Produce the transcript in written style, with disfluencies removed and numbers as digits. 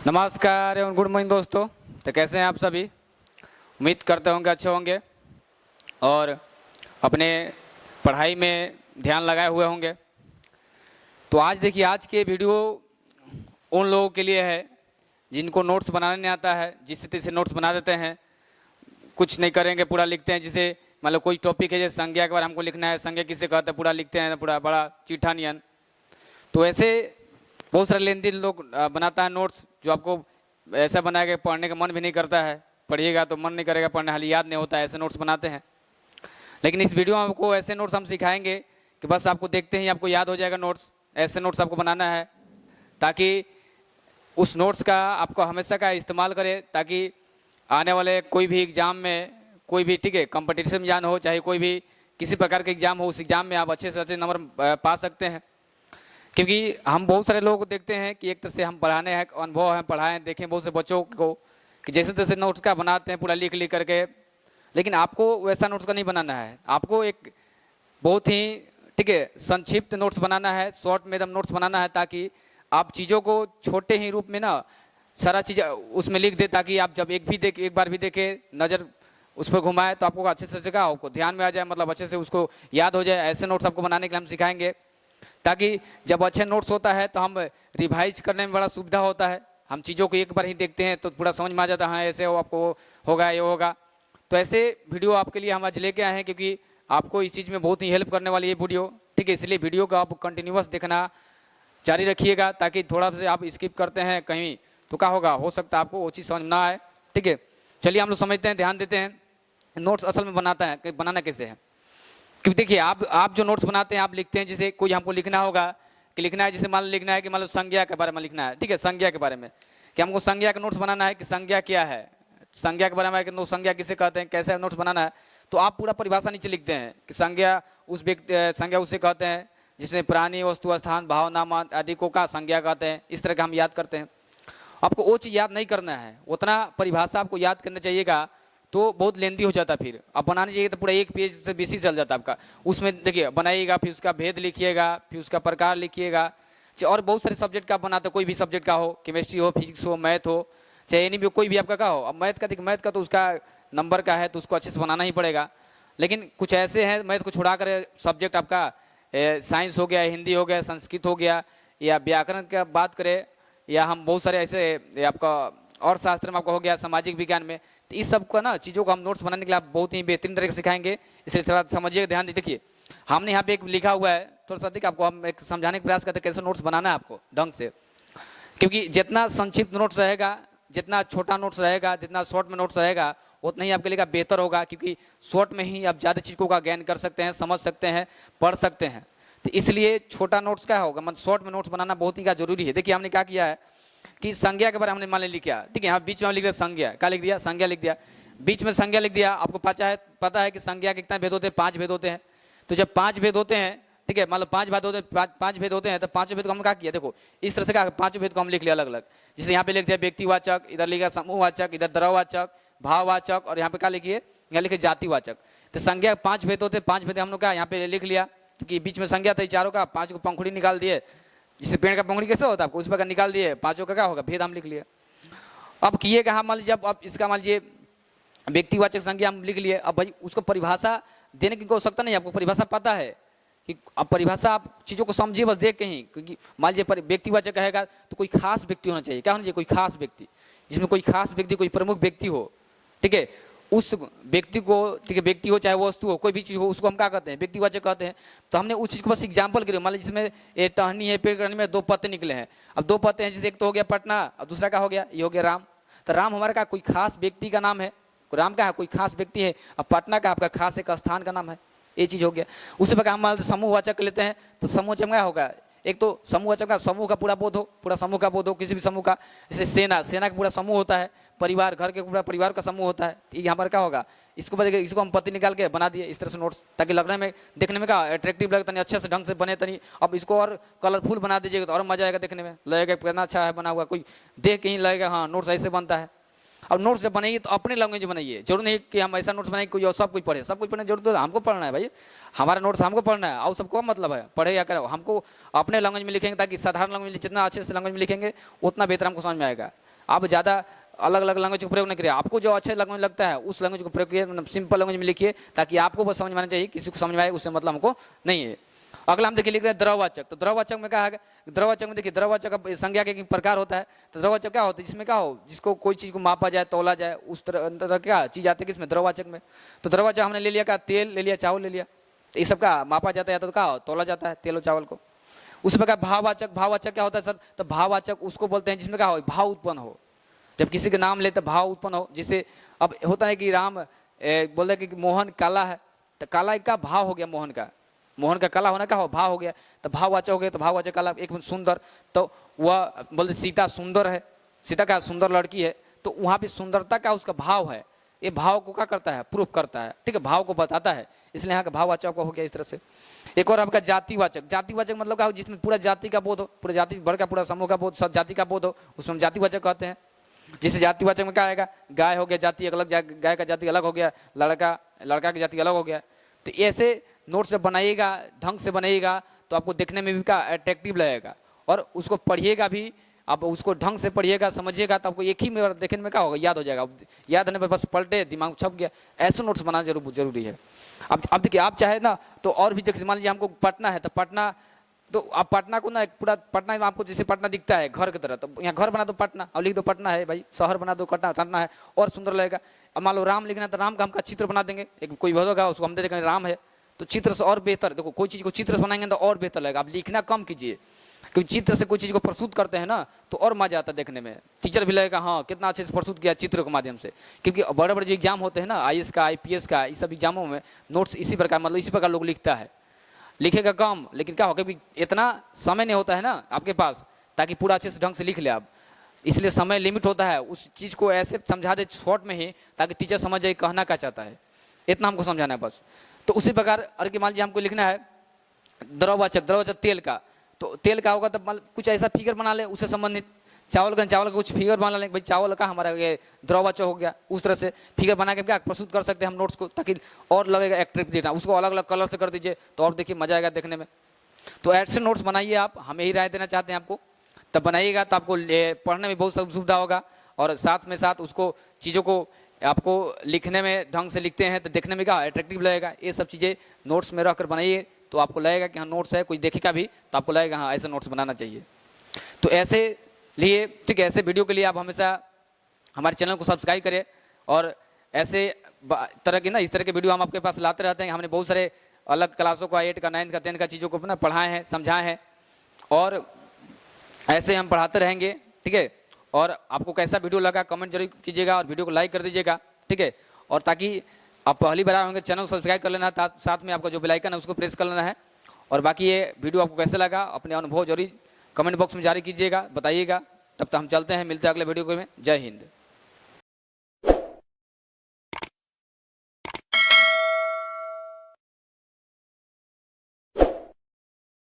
नमस्कार एवं good morning दोस्तों। तो कैसे हैं आप सभी? उम्मीद करते होंगे अच्छे होंगे और अपने पढ़ाई में ध्यान लगाए हुए होंगे। तो आज देखिए, आज के वीडियो उन लोगों के लिए है जिनको नोट्स बनाने नहीं आता है, जिससे तैसे नोट्स बना देते हैं, कुछ नहीं करेंगे पूरा लिखते हैं। जिसे मान लो कोई टॉपिक है, जैसे संज्ञा के बारे में हमको लिखना है, संज्ञा किसे कहते हैं पूरा लिखते हैं, पूरा बड़ा चिट्ठा नियन। तो ऐसे बहुत सारे लेनदेन लोग बनाता है नोट्स, जो आपको ऐसा बनाएगा कि पढ़ने का मन भी नहीं करता है, पढ़िएगा तो मन नहीं करेगा पढ़ने, हाल याद नहीं होता है, ऐसे नोट्स बनाते हैं। लेकिन इस वीडियो में आपको ऐसे नोट्स हम सिखाएंगे कि बस आपको देखते ही आपको याद हो जाएगा नोट्स। ऐसे नोट्स आपको बनाना है ताकि उस नोट्स का आपको हमेशा का इस्तेमाल करें, ताकि आने वाले कोई भी एग्जाम में, कोई भी ठीक है कंपटीशन एग्जाम हो, चाहे कोई भी किसी प्रकार के एग्जाम हो, उस एग्जाम में आप अच्छे से अच्छे नंबर पा सकते हैं। क्योंकि हम बहुत सारे लोगों को देखते हैं कि एक तरह से हम पढ़ाने हैं, अनुभव है, पढ़ाएं, देखें बहुत से बच्चों को कि जैसे तैसे नोट्स का बनाते हैं पूरा लिख लिख करके। लेकिन आपको वैसा नोट्स का नहीं बनाना है, आपको एक बहुत ही ठीक है संक्षिप्त नोट्स बनाना है, शॉर्ट में एकदम नोट्स बनाना है, ताकि आप चीज़ों को छोटे ही रूप में ना सारा चीज़ उसमें लिख दे, ताकि आप जब एक बार भी देखे, नज़र उस पर घुमाए तो आपको अच्छे से जगह आपको ध्यान में आ जाए, मतलब अच्छे से उसको याद हो जाए। ऐसे नोट्स आपको बनाने के लिए हम सिखाएंगे, ताकि जब अच्छे नोट्स होता है तो हम रिवाइज करने में बड़ा सुविधा होता है। हम चीज़ों को एक बार ही देखते हैं तो पूरा समझ में आ जाता है, हाँ ऐसे हो आपको होगा, ये होगा। तो ऐसे वीडियो आपके लिए हम आज लेके आए हैं, क्योंकि आपको इस चीज़ में बहुत ही हेल्प करने वाली ये वीडियो, ठीक है। इसलिए वीडियो को आप कंटिन्यूअस देखना जारी रखिएगा, ताकि थोड़ा से आप स्किप करते हैं कहीं तो क्या होगा, हो सकता है आपको वो चीज़ समझ ना आए, ठीक है। चलिए हम लोग समझते हैं, ध्यान देते हैं नोट्स असल में बनाना कैसे है। क्योंकि देखिए, आप जो नोट्स बनाते हैं, आप लिखते हैं, जैसे कोई हमको लिखना होगा कि लिखना है, जैसे मान लो लिखना है कि मान लो संज्ञा के बारे में लिखना है, ठीक है, संज्ञा के बारे में कि हमको संज्ञा का नोट्स बनाना है कि संज्ञा क्या है, संज्ञा के बारे में कि संज्ञा किसे कहते हैं, कैसे नोट्स बनाना है। तो आप पूरा परिभाषा नीचे लिखते हैं कि संज्ञा उस व्यक्ति, संज्ञा उसे कहते हैं जिसमें प्राणी, वस्तु, स्थान, भाव, नाम आदि को का संज्ञा कहते हैं। इस तरह का हम याद करते हैं। आपको वो चीज़ याद नहीं करना है, उतना परिभाषा आपको याद करना चाहिएगा, तो बहुत लेंदी हो जाता। फिर अब बनाने चाहिए तो पूरा एक पेज से बेसी चल जाता आपका। उसमें देखिए बनाइएगा, फिर उसका भेद लिखिएगा, फिर उसका प्रकार लिखिएगा, और बहुत सारे सब्जेक्ट का बनाते, कोई भी सब्जेक्ट का हो, केमिस्ट्री हो, फिजिक्स हो, मैथ हो, चाहे एनी भी कोई भी आपका का हो। अब मैथ का देखिए, मैथ का तो उसका नंबर का है तो उसको अच्छे से बनाना ही पड़ेगा। लेकिन कुछ ऐसे हैं मैथ को छुड़ा कर सब्जेक्ट आपका साइंस हो गया, हिंदी हो गया, संस्कृत हो गया, या व्याकरण की बात करें, या हम बहुत सारे ऐसे आपका और शास्त्र में आपका हो गया, सामाजिक विज्ञान में। तो इस सब का ना चीज़ों को हम नोट्स बनाने के लिए आप बहुत ही बेहतरीन तरीके से सिखाएंगे। इसलिए थोड़ा समझिए, ध्यान देखिए, हमने यहाँ पे एक लिखा हुआ है, थोड़ा सा देखिए, आपको हम एक समझाने का प्रयास करते हैं कैसे नोट्स बनाना है आपको ढंग से। क्योंकि जितना संक्षिप्त नोट्स रहेगा, जितना छोटा नोट्स रहेगा, जितना शॉर्ट में नोट्स रहेगा, उतना ही आपके लिए बेहतर होगा। क्योंकि शॉर्ट में ही आप ज़्यादा चीज़ों का ज्ञान कर सकते हैं, समझ सकते हैं, पढ़ सकते हैं। तो इसलिए छोटा नोट्स क्या होगा, मतलब शॉर्ट में नोट्स बनाना बहुत ही का जरूरी है। देखिए हमने क्या किया है कि संज्ञा के बारे में हमने मान लिखा, ठीक है, यहाँ बीच में हम लिख दिया संज्ञा, क्या लिख दिया, संज्ञा लिख दिया, बीच में संज्ञा लिख दिया। आपको पता है कि संज्ञा के कितने भेद होते हैं, 5 भेद होते हैं। तो जब 5 भेद होते हैं, ठीक है, मान लो 5 भेद होते हैं, 5 भेद होते हैं, तो 5 भेद को हम क्या किया, देखो इस तरह से क्या 5 भेद को हम लिख लिया अलग अलग। जैसे यहाँ पे लिख दिया व्यक्तिवाचक, इधर लिखा समूहवाचक, इधर द्रव्यवाचक, भाववाचक, और यहाँ पे क्या लिखिए, यहाँ लिखे जातिवाचक। तो संज्ञा 5 भेद होते हैं, 5 भेद हम लोग क्या यहाँ पे लिख लिया, क्योंकि बीच में संज्ञा था चारों का, 5 को पंखुड़ी निकाल दिए, जिससे पेड़ का पंखुड़ी कैसे होता है आपको उस प्रकार निकाल दिए, 5 का क्या होगा, भेद हम लिख लिए। अब किए कहा, मान लीजिए अब इसका मान लीजिए व्यक्तिवाचक संज्ञा हम लिख लिए। अब भाई उसको परिभाषा देने की आवश्यकता नहीं, आपको परिभाषा पता है कि अब परिभाषा आप चीज़ों को समझिए बस देख के ही। क्योंकि मान लीजिए व्यक्तिवाचक कहेगा तो कोई खास व्यक्ति होना चाहिए, क्या होना चाहिए, कोई खास व्यक्ति, जिसमें कोई खास व्यक्ति, कोई प्रमुख व्यक्ति हो, ठीक है, उस व्यक्ति को, ठीक है, व्यक्ति हो चाहे वस्तु हो, कोई भी चीज़ हो, उसको हम क्या कहते हैं, व्यक्तिवाचक कहते हैं। तो हमने उस चीज़ को बस एग्जाम्पल के लिए, मान लीजिए जिसमें ये टहनी है, पेड़ में 2 पत्ते निकले हैं। अब 2 पत्ते हैं, जैसे एक तो हो गया पटना और दूसरा क्या हो गया, ये हो गया राम। तो राम हमारा का कोई खास व्यक्ति का नाम है, राम का है कोई खास व्यक्ति है, अब पटना का आपका खास एक स्थान का नाम है, ये चीज हो गया। उसी प्रकार हम समूहवाचक लेते हैं, तो समूहवाचक क्या होगा, एक तो समूहवाचक का समूह का पूरा बोध हो, पूरा समूह का बोध हो, किसी भी समूह का, जैसे सेना, सेना का पूरा समूह होता है, परिवार, घर के पूरा परिवार का समूह होता है। यहाँ पर क्या होगा, इसको हम पत्ती निकाल के बना दिए इस तरह से नोट्स, ताकि लगने में, देखने में क्या अट्रैक्टिव लगे, तनी अच्छे से ढंग से बने तनी। अब इसको और कलरफुल बना दीजिएगा तो और मजा आएगा, देखने में लगेगा कितना अच्छा है बना हुआ, कोई देख के ही लगेगा हाँ नोट्स ऐसे बनता है। अब नोट्स जब बनाइए तो अपने लैंग्वेज में बनाइए, जरूर नहीं कि हम ऐसा नोट्स बनाए कोई और सब कुछ पढ़े, सब कुछ पढ़ने जरूरत तो हमको पढ़ना है भाई, हमारा नोट्स हमको पढ़ना है, और सबको मतलब है पढ़े या करो, हमको अपने लैंग्वेज में लिखेंगे, ताकि साधारण लैंग्वेज में जितना अच्छे से लैंग्वेज में लिखेंगे उतना बेहतर हमको समझ में आएगा। आप ज़्यादा अलग अलग लैंग्वेज का प्रयोग नहीं करिए, आपको जो अच्छा लैंग्वेज लगता है उस लैंग्वेज को प्रयोग कीजिए, मतलब सिंपल लैंग्वेज में लिखिए, ताकि आपको बस समझ में आना चाहिए, किसी को समझ में आए उससे मतलब हमको नहीं है। अगला हम देखिए लिख रहे हैं द्रववाचक। तो द्रववाचक में क्या है, द्रववाचक में देखिए द्रववाचक का संज्ञा के प्रकार होता है। तो द्रववाचक क्या होता है, जिसमें क्या हो, जिसको कोई चीज को मापा जाए, तौला जाए, उस तरह क्या चीज आती है किसमें, द्रववाचक में। तो द्रववाचक हमने ले लिया क्या, तेल ले लिया, चावल ले लिया, तो ये सब का मापा जाता है, तो क्या तौला जाता है तेल और चावल को। उसी प्रकार भाववाचक, भाववाचक क्या होता है सर, तो भाववाचक उसको बोलते हैं जिसमें क्या हो, भाव उत्पन्न हो, जब किसी के नाम लेते भाव उत्पन्न हो। जिसे अब होता है कि राम बोलते कि मोहन काला है, तो काला का भाव हो गया, मोहन का काला होना का हो, भाव हो गया, तो भाववाचक हो गया। तो भाववाचक काला एक सुंदर, तो वह बोलते सीता सुंदर है, सीता का सुंदर लड़की है, तो वहां पे सुंदरता का उसका भाव है, ये भाव को क्या करता है, प्रूफ करता है, ठीक है, भाव को बताता है, इसलिए यहाँ का भाववाचक हो गया इस तरह से। एक और आपका जातिवाचक। जातिवाचक मतलब क्या हो, जिसमें पूरा जाति का बोध हो, पूरा जाति भर का पूरा समूह का बोध, सब जाति का बोध हो, उसमें हम जातिवाचक कहते हैं। जिसे जातिवाचक में क्या आएगा, गाय हो गया जाति अलग, गाय का जाति अलग हो गया, लड़का की जाति अलग हो गया। तो ऐसे नोट से बनाइएगा, ढंग से बनाइएगा, तो आपको देखने में भी क्या अट्रैक्टिव लगेगा, और उसको पढ़िएगा भी, आप उसको ढंग से पढ़िएगा, समझिएगा, तो आपको एक ही में देखने में क्या होगा, याद हो जाएगा। याद होने पर बस पलटे, दिमाग छप गया। ऐसे नोट्स बनाना जरूरी है। अब देखिए, आप चाहे ना तो और भी देखिए, मान लीजिए हमको पटना है, तो पटना, तो आप पटना को ना पूरा पटना में आपको जैसे पटना दिखता है घर की तरह, तो यहाँ घर बना दो पटना, अब लिख दो पटना है भाई, शहर बना दो पटना है, और सुंदर लगेगा। अब मान लो राम लिखना है, तो राम का हमका चित्र बना देंगे, एक कोई होगा उसको हम दे देंगे राम है, तो चित्र से और बेहतर, देखो कोई चीज को चित्र से बनाएंगे तो और बेहतर लगेगा। आप लिखना कम कीजिए, क्योंकि चित्र से कोई चीज को प्रस्तुत करते हैं ना, तो और मजा आता है देखने में, टीचर भी लगेगा हाँ कितना अच्छे से प्रस्तुत किया चित्र के माध्यम से। क्योंकि बड़े बड़े जो एग्जाम होते हैं ना, IAS का, IPS का, इस सब एग्जामों में नोट्स इसी प्रकार, मतलब इसी प्रकार लोग लिखता है, लिखेगा कम, लेकिन क्या होगा, इतना समय नहीं होता है ना आपके पास, ताकि पूरा अच्छे से ढंग से लिख ले आप, इसलिए समय लिमिट होता है, उस चीज को ऐसे समझा दे शॉर्ट में ही, ताकि टीचर समझ जाए कहना क्या चाहता है, इतना हमको समझाना है बस। तो उसी प्रकार अगर मान लीजिए हमको लिखना है द्रववाचक तेल का, तो तेल का होगा, तो कुछ ऐसा फिगर बना ले उससे संबंधित। चावल का कुछ फिगर बना लेंगे, भाई चावल का हमारा ये द्रववाचक हो गया, उस तरह से फिगर बना के क्या प्रस्तुत कर सकते हैं हम नोट्स को, ताकि और लगेगा एक्टिव देना, उसको अलग अलग कलर से कर दीजिए, तो और देखिए मजा आएगा देखने में। तो ऐसे नोट्स बनाइए आप, हम यही राय देना चाहते हैं आपको, तब बनाइएगा तो आपको पढ़ने में बहुत सुविधा होगा, और साथ में साथ उसको चीज़ों को आपको लिखने में ढंग से लिखते हैं तो देखने में क्या अट्रैक्टिव लगेगा। ये सब चीज़ें नोट्स में रखकर बनाइए, तो आपको लगेगा कि हाँ नोट्स है, कोई देखेगा भी तो आपको लगेगा हाँ ऐसे नोट्स बनाना चाहिए। तो ऐसे लिए ठीक है, ऐसे वीडियो के लिए आप हमेशा हमारे चैनल को सब्सक्राइब करें, और ऐसे तरह की ना इस तरह के वीडियो हम आपके पास लाते रहते हैं। हमने बहुत सारे अलग क्लासों का 8 का 9 का 10 का चीज़ों को ना पढ़ाए हैं, समझाए हैं, और ऐसे हम पढ़ाते रहेंगे, ठीक है। और आपको कैसा वीडियो लगा कमेंट जरूर कीजिएगा, और वीडियो को लाइक कर दीजिएगा, ठीक है। और ताकि आप पहली बार होंगे चैनल को सब्सक्राइब कर लेना, साथ में आपका जो बेल आइकन है उसको प्रेस कर लेना है। और बाकी ये वीडियो आपको कैसा लगा, अपने अनुभव जरूर कमेंट बॉक्स में जारी कीजिएगा, बताइएगा। तब तक हम चलते हैं, मिलते हैं अगले वीडियो में। जय हिंद।